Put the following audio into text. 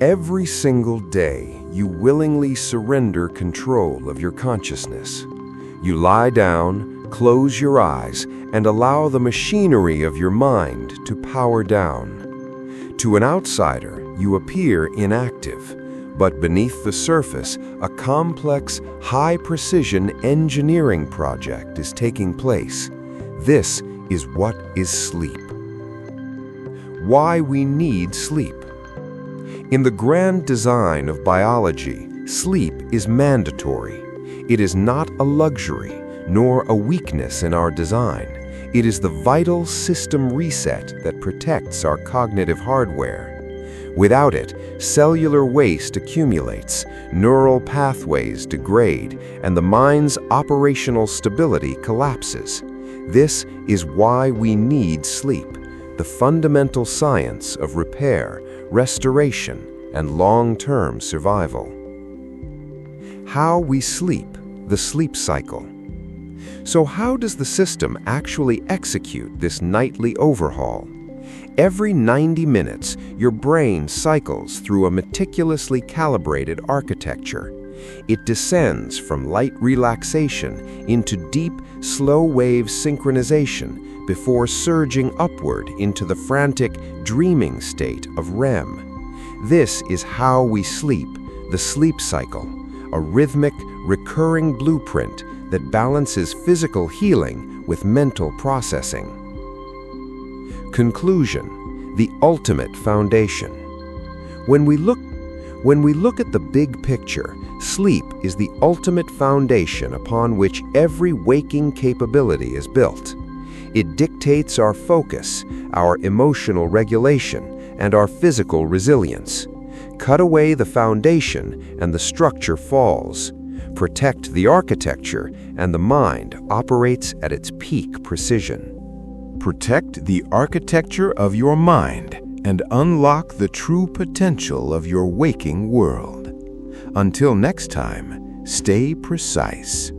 Every single day, you willingly surrender control of your consciousness. You lie down, close your eyes, and allow the machinery of your mind to power down. To an outsider, you appear inactive, but beneath the surface, a complex, high-precision engineering project is taking place. This is what is sleep. Why we need sleep. In the grand design of biology, sleep is mandatory. It is not a luxury, nor a weakness in our design. It is the vital system reset that protects our cognitive hardware. Without it, cellular waste accumulates, neural pathways degrade, and the mind's operational stability collapses. This is why we need sleep, the fundamental science of repair, restoration, and long-term survival. How we sleep, the sleep cycle. So how does the system actually execute this nightly overhaul? Every 90 minutes, your brain cycles through a meticulously calibrated architecture. It descends from light relaxation into deep, slow-wave synchronization before surging upward into the frantic, dreaming state of REM. This is how we sleep, the sleep cycle, a rhythmic, recurring blueprint that balances physical healing with mental processing. Conclusion: the ultimate foundation. When we look at the big picture, sleep is the ultimate foundation upon which every waking capability is built. It dictates our focus, our emotional regulation, and our physical resilience. Cut away the foundation and the structure falls. Protect the architecture and the mind operates at its peak precision. Protect the architecture of your mind and unlock the true potential of your waking world. Until next time, stay precise.